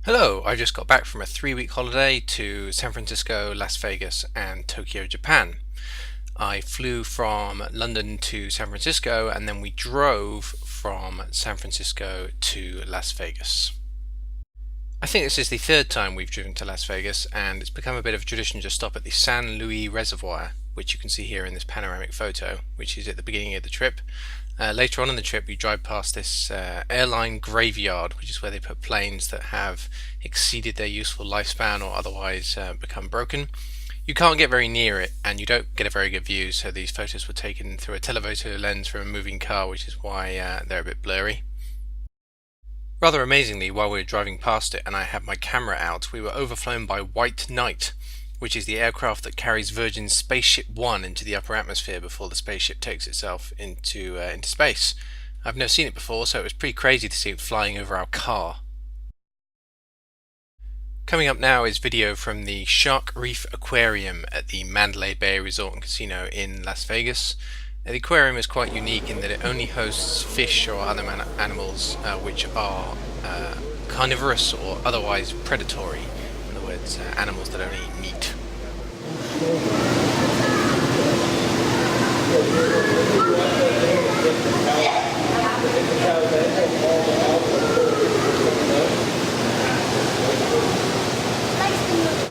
Hello, I just got back from a 3-week holiday to San Francisco, Las Vegas, and Tokyo, Japan. I flew from London to San Francisco and then we drove from San Francisco to Las Vegas. I think this is the third time we've driven to Las Vegas, and it's become a bit of a tradition to stop at the San Luis Reservoir, which you can see here in this panoramic photo, which is at the beginning of the trip. Later on in the trip we drive past this airline graveyard, which is where they put planes that have exceeded their useful lifespan or otherwise become broken. You can't get very near it and you don't get a very good view, so these photos were taken through a telephoto lens from a moving car, which is why they're a bit blurry. Rather amazingly, while we were driving past it and I had my camera out, we were overflown by White Knight, which is the aircraft that carries Virgin's Spaceship One into the upper atmosphere before the spaceship takes itself into space. I've never seen it before, so it was pretty crazy to see it flying over our car. Coming up now is video from the Shark Reef Aquarium at the Mandalay Bay Resort and Casino in Las Vegas. The aquarium is quite unique in that it only hosts fish or other animals which are carnivorous or otherwise predatory. In other words, animals that only eat meat.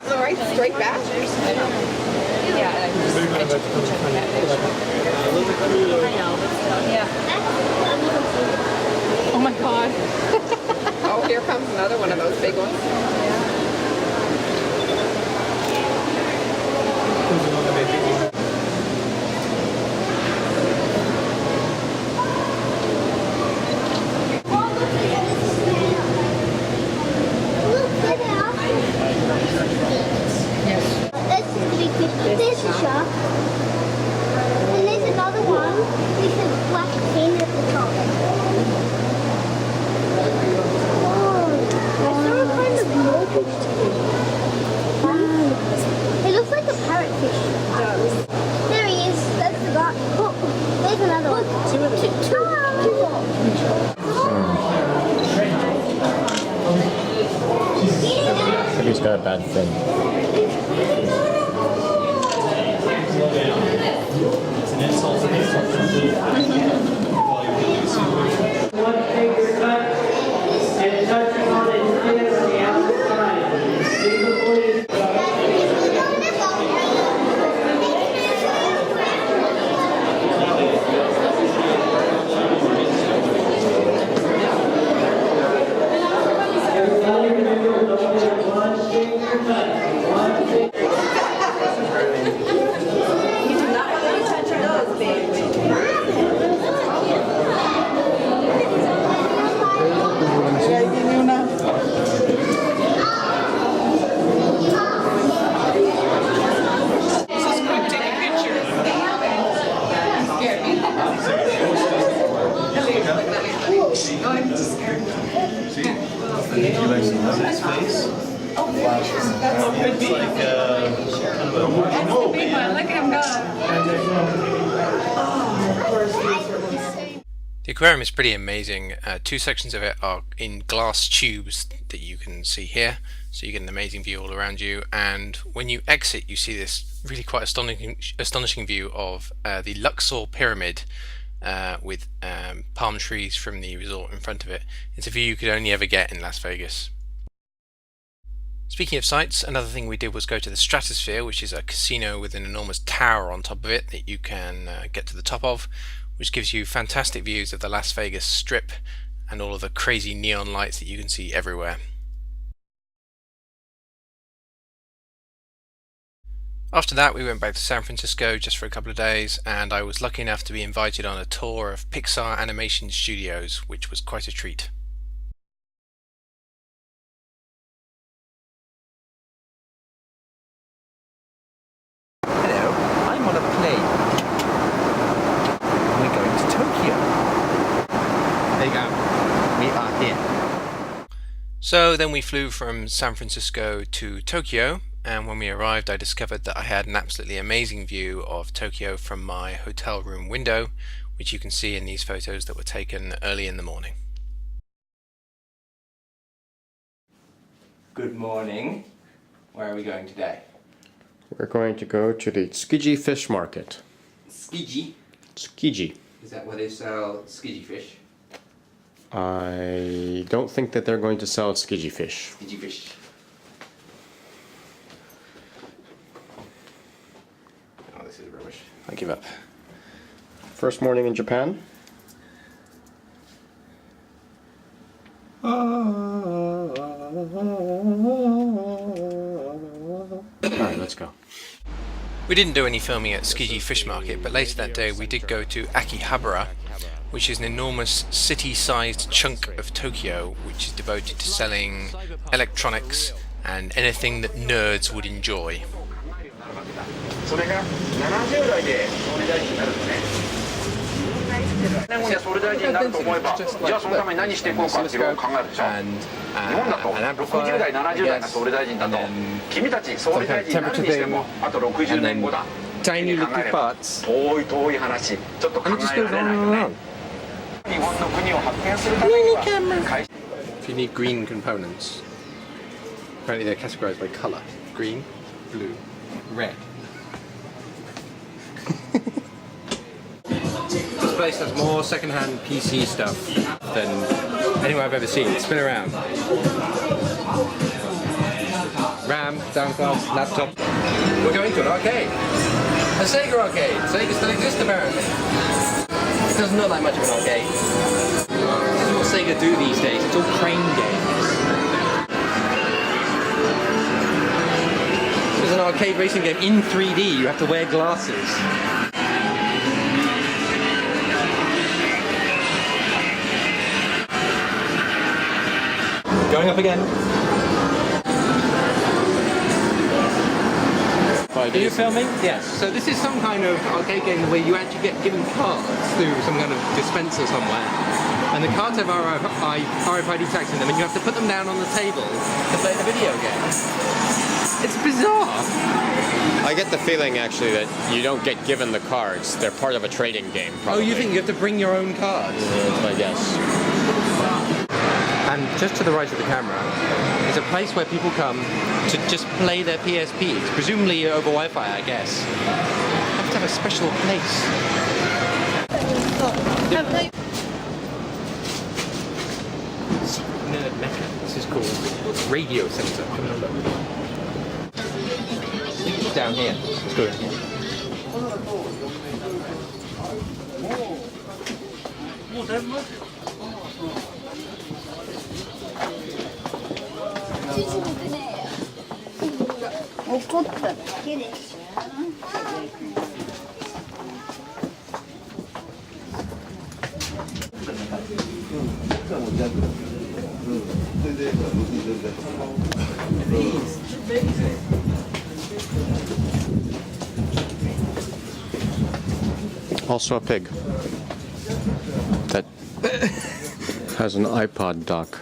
Alright, straight back. Yeah, I took a picture on that picture. I know, but still, yeah. Oh my god. Oh, here comes another one of those big ones. There's a shark. And there's another one with a black fin at the top. Oh, I saw a kind of morphish too. It looks like a parrotfish. There he is. That's the guy. Oh, there's another one. Two of them. Two Maybe he's got a bad thing. It's an insult to One finger touch and touching on his skin on the outside. The aquarium is pretty amazing. Two sections of it are in glass tubes that you can see here, so you get an amazing view all around you, and when you exit you see this really quite astonishing view of the Luxor Pyramid with palm trees from the resort in front of it. It's a view you could only ever get in Las Vegas. Speaking of sights, another thing we did was go to the Stratosphere, which is a casino with an enormous tower on top of it that you can get to the top of, which gives you fantastic views of the Las Vegas Strip and all of the crazy neon lights that you can see everywhere. After that we went back to San Francisco just for a couple of days, and I was lucky enough to be invited on a tour of Pixar Animation Studios, which was quite a treat. Hello, I'm on a plane. We're going to Tokyo. There you go. We are here. So then we flew from San Francisco to Tokyo, and when we arrived I discovered that I had an absolutely amazing view of Tokyo from my hotel room window, which you can see in these photos that were taken early in the morning. Good morning. Where are we going today? We're going to go to the Tsukiji Fish Market. Tsukiji? Tsukiji. Is that where they sell Tsukiji fish? I don't think that they're going to sell Tsukiji fish. Tsukiji fish. Oh, this is rubbish. I give up. First morning in Japan. Alright, let's go. We didn't do any filming at Tsukiji Fish Market, but later that day we did go to Akihabara, which is an enormous city-sized chunk of Tokyo which is devoted to selling electronics and anything that nerds would enjoy. それが70代で総理大臣になるんですね。年後には総理大臣になると思えば、じゃあそのために何していこうかっていうのを考えるでしょ。日本だと60代、70代が総理大臣だと、君たち総理大臣になるにしてもあと60年後だ。tiny little parts。遠い遠い話、ちょっと考えられないよね。日本の国を発展するためには。If you need green components, apparently they're categorized by color: green, blue, red. This place has more second-hand PC stuff than anywhere I've ever seen. Spin around. RAM, sound cards, laptop. We're going to an arcade. A Sega arcade. Sega still exists apparently. It doesn't look like much of an arcade. This is what Sega do these days. It's all crane games. There's an arcade racing game in 3D. You have to wear glasses. Going up again. Are you filming? Yes. So this is some kind of arcade game where you actually get given cards through some kind of dispenser somewhere. And the cards have RFID tags in them and you have to put them down on the table to play the video game. It's bizarre. I get the feeling actually that you don't get given the cards. They're part of a trading game, probably. Oh, you think you have to bring your own cards? That's my guess. And just to the right of the camera is a place where people come to just play their PSPs, presumably over Wi-Fi, I guess. You have to have a special place. Nerd Mecca. This is called Radio Center. Come and look. I think it's down here. Let's go in here. Also a pig that has an iPod dock.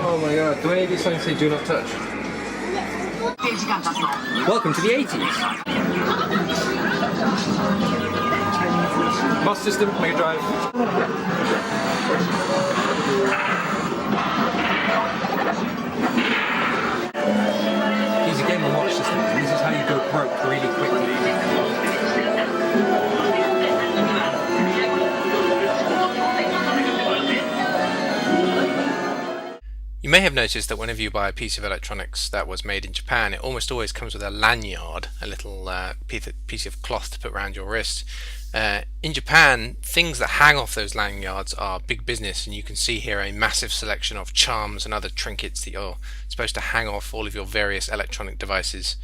Oh my god, do any of these signs say do not touch? Welcome to the 80s! Master System, Mega Drive. These are Game & Watch systems, and this is how you go broke really quickly. You You may have noticed that whenever you buy a piece of electronics that was made in Japan, it almost always comes with a lanyard, a little piece of cloth to put around your wrist. In Japan, things that hang off those lanyards are big business, and you can see here a massive selection of charms and other trinkets that you're supposed to hang off all of your various electronic devices.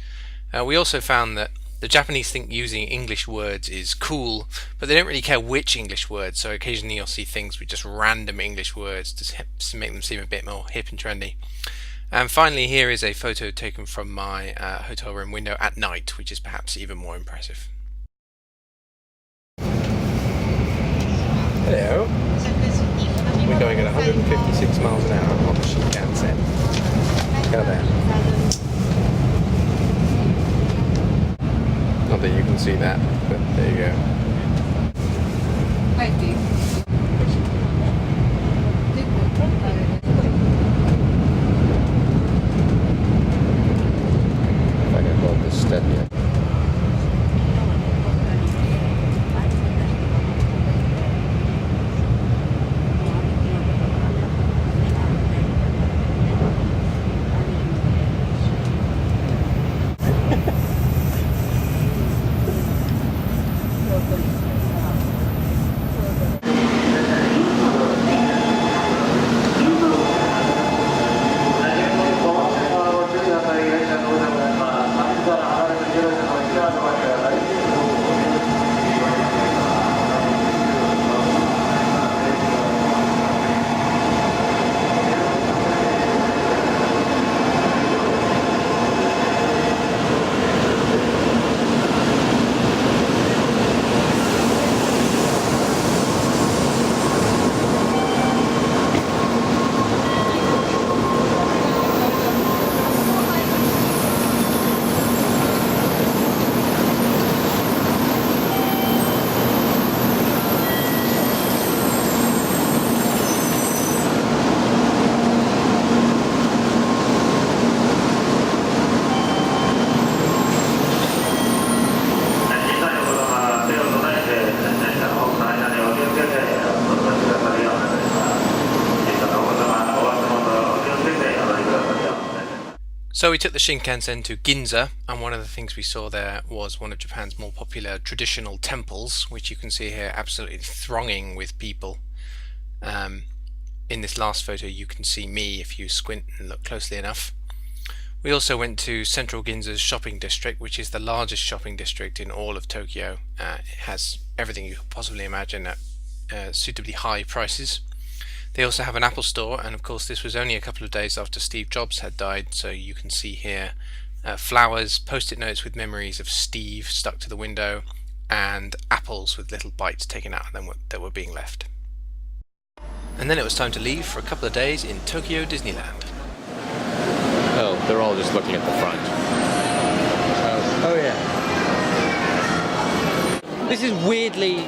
We also found that the Japanese think using English words is cool, but they don't really care which English words, so occasionally you'll see things with just random English words to make them seem a bit more hip and trendy. And finally, here is a photo taken from my hotel room window at night, which is perhaps even more impressive. Hello. We're going at 156 miles an hour on the Shinkansen. Go there. Not that you can see that, but there you go. If I can hold this steady. So we took the Shinkansen to Ginza, and one of the things we saw there was one of Japan's more popular traditional temples, which you can see here absolutely thronging with people. In this last photo you can see me if you squint and look closely enough. We also went to Central Ginza's shopping district, which is the largest shopping district in all of Tokyo. It has everything you could possibly imagine at suitably high prices. They also have an Apple store, and of course this was only a couple of days after Steve Jobs had died, so you can see here flowers, post-it notes with memories of Steve stuck to the window, and apples with little bites taken out of them that were being left. And then it was time to leave for a couple of days in Tokyo Disneyland. Oh, they're all just looking at the front. Oh yeah. This is weirdly...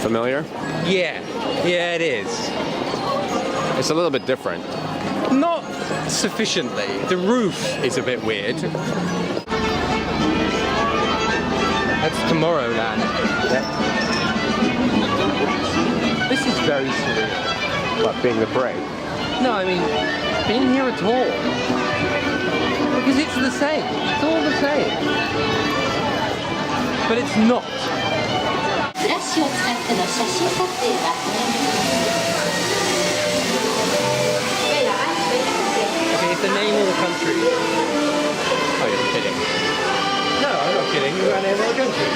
Familiar? Yeah. Yeah, it is. It's a little bit different. Not sufficiently. The roof is a bit weird. That's Tomorrowland. Yep. This is very surreal. What, being the parade? No, I mean, being here at all. Because it's the same. It's all the same. But it's not. Okay, it's the name of the country. Oh, you're kidding. No, I'm not kidding. It's the name of the country.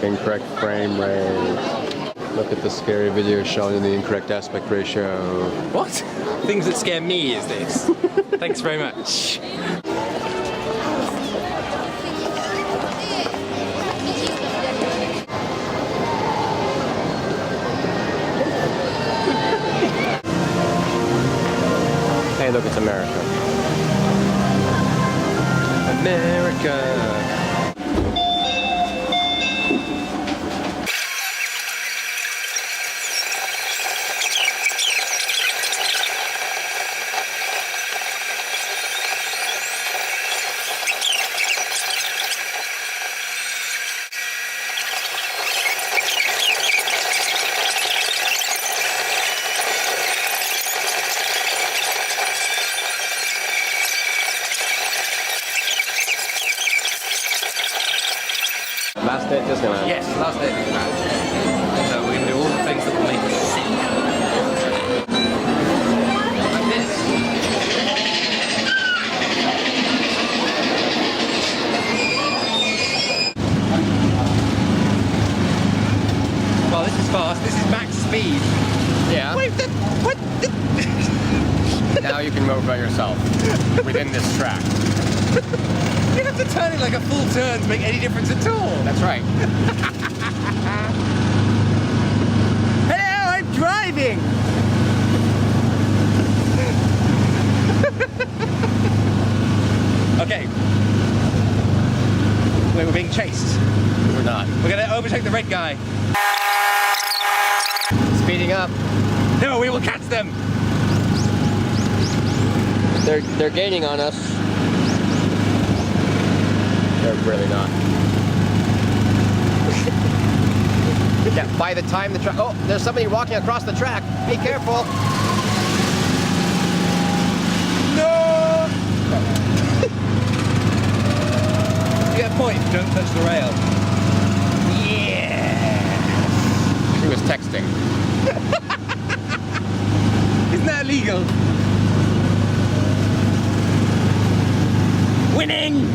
Incorrect frame rate. Look at the scary video showing the incorrect aspect ratio. What? Things that scare me is this. Thanks very much. Hey, look, it's America. America. Last day at Disneyland. Yes, last day of Disneyland. So we're going to do all the things that will make us sick. Like this. Well, this is fast. This is max speed. Yeah. Wait, what? Now you can move by yourself within this track. You have to turn it like a full turn to make any difference at all. That's right. Hello, I'm driving! Okay. Wait, we're being chased. We're not. We're gonna overtake the red guy. Speeding up. No, we will catch them! They're gaining on us. They're really not. Yeah, by the time the track... Oh, there's somebody walking across the track. Be careful. No! You get a point, don't touch the rail. Yeah! He was texting. Isn't that illegal? Winning!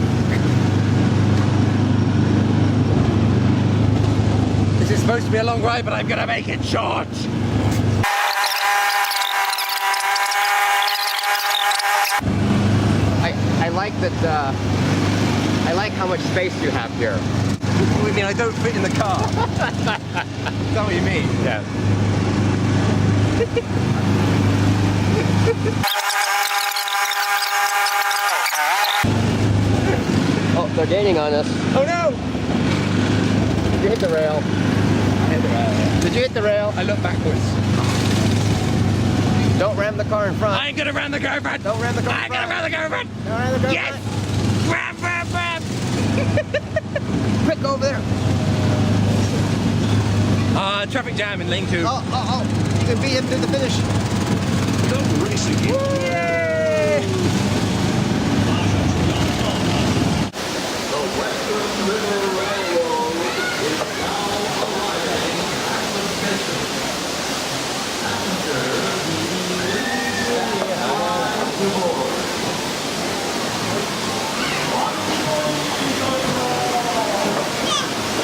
This is supposed to be a long ride, but I'm gonna make it short! I like that, I like how much space you have here. What do you mean, I don't fit in the car? Is that what you mean? Yeah. Oh, they're gaining on us. Oh no! Did you hit the rail? I hit the rail, yeah. Did you hit the rail? I look backwards. Don't ram the car in front. I ain't gonna ram the car in front! Don't ram the car in I ain't front. gonna ram the car in front! Don't ram the car in Yes! front. Ram, ram, ram! Quick, go over there. Traffic jam in lane 2. Oh. You can beat him to the finish. Go racing. Yay!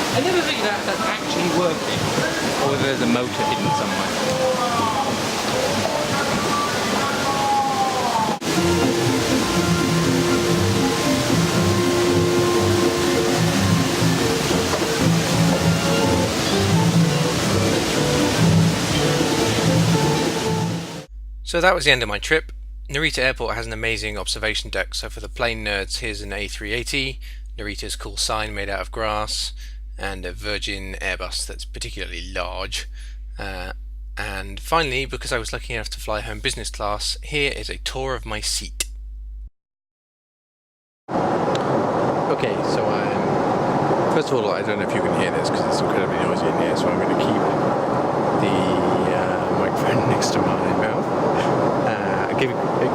I never figured out if that's actually working, or whether there's a motor hidden somewhere. So that was the end of my trip. Narita Airport has an amazing observation deck, so for the plane nerds, here's an A380, Narita's cool sign made out of grass, and a Virgin Airbus that's particularly large. And finally, because I was lucky enough to fly home business class, here is a tour of my seat. Okay, so first of all, I don't know if you can hear this because it's incredibly noisy in here, so I'm going to keep the microphone next to my mouth. I'll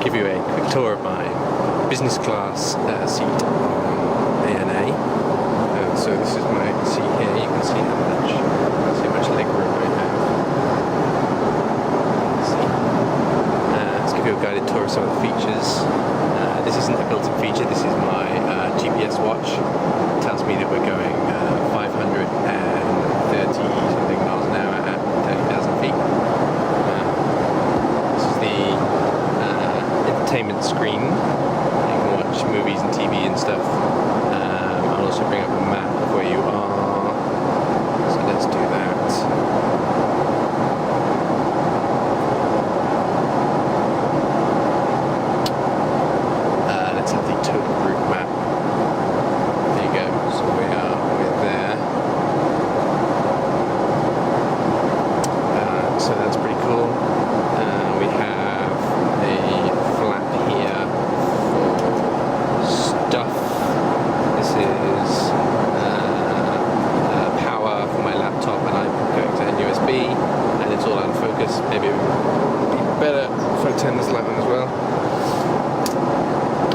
give you a quick tour of my business class seat on ANA. So this is my seat here. You can see how much leg room I have. Let's give you a guided tour of some of the features. This isn't a built-in feature. This is my GPS watch. It tells me that we're going 500 entertainment screen. You can watch movies and TV and stuff. I'll also bring up a map of where you are. So let's do that. Let's have the total route map. There you go. So we're there. So that's pretty cool. We have a flap here for stuff. This is power for my laptop, and I'm going to USB, and it's all out of focus. Maybe it would be better if I turn this light on as well.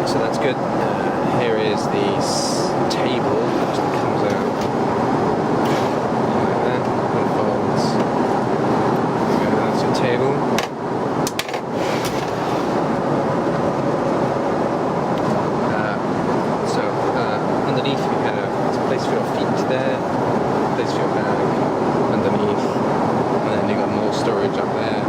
So that's good. Here is the table that comes out like that. Unfolds. There we go, that's your table. Underneath we have a place for your feet there, a place for your bag underneath, and then you've got more storage up there.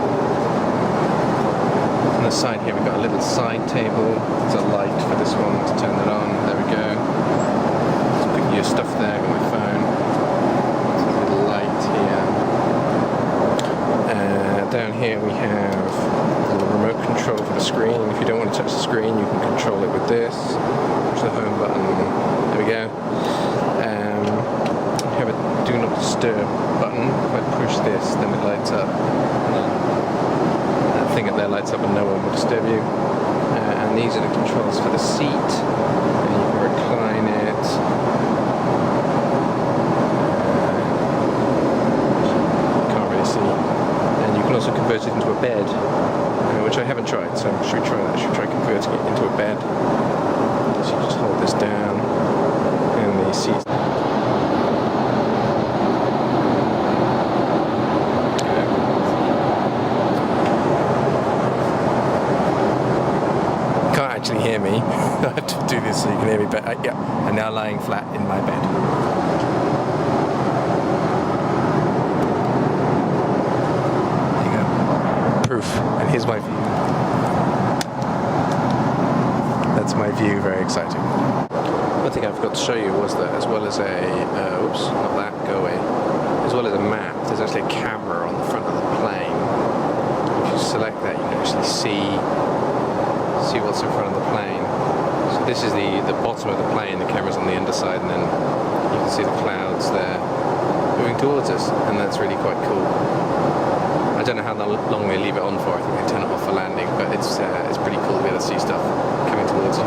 On the side here we've got a little side table. There's a light for this one to turn it on. There we go. Just put your stuff there, I've got my phone. There's a little light here. Down here we have a little remote control for the screen. If you don't want to touch the screen, you can control it with this. Push the home button. There we go. We have a do not disturb button. If I push this, then it lights up. That thing up there lights up and no one will disturb you. And these are the controls for the seat. And you can recline it. Can't really see. And you can also convert it into a bed, which I haven't tried, so should we try that? I should try converting it into a bed. So you just hold this down, and the seat. Can't actually hear me. I have to do this so you can hear me, but yeah, I'm now lying flat in my bed. Proof, and here's my view. That's my view, very exciting. One thing I forgot to show you was that as well as oops, not that, go away. As well as a map, there's actually a camera on the front of the plane. If you select that, you can actually see what's in front of the plane. So this is the bottom of the plane, the camera's on the underside, and then you can see the clouds there moving towards us, and that's really quite cool. I don't know how long they leave it on for. I think they turn it off for landing, but it's pretty cool to be able to see stuff coming towards you.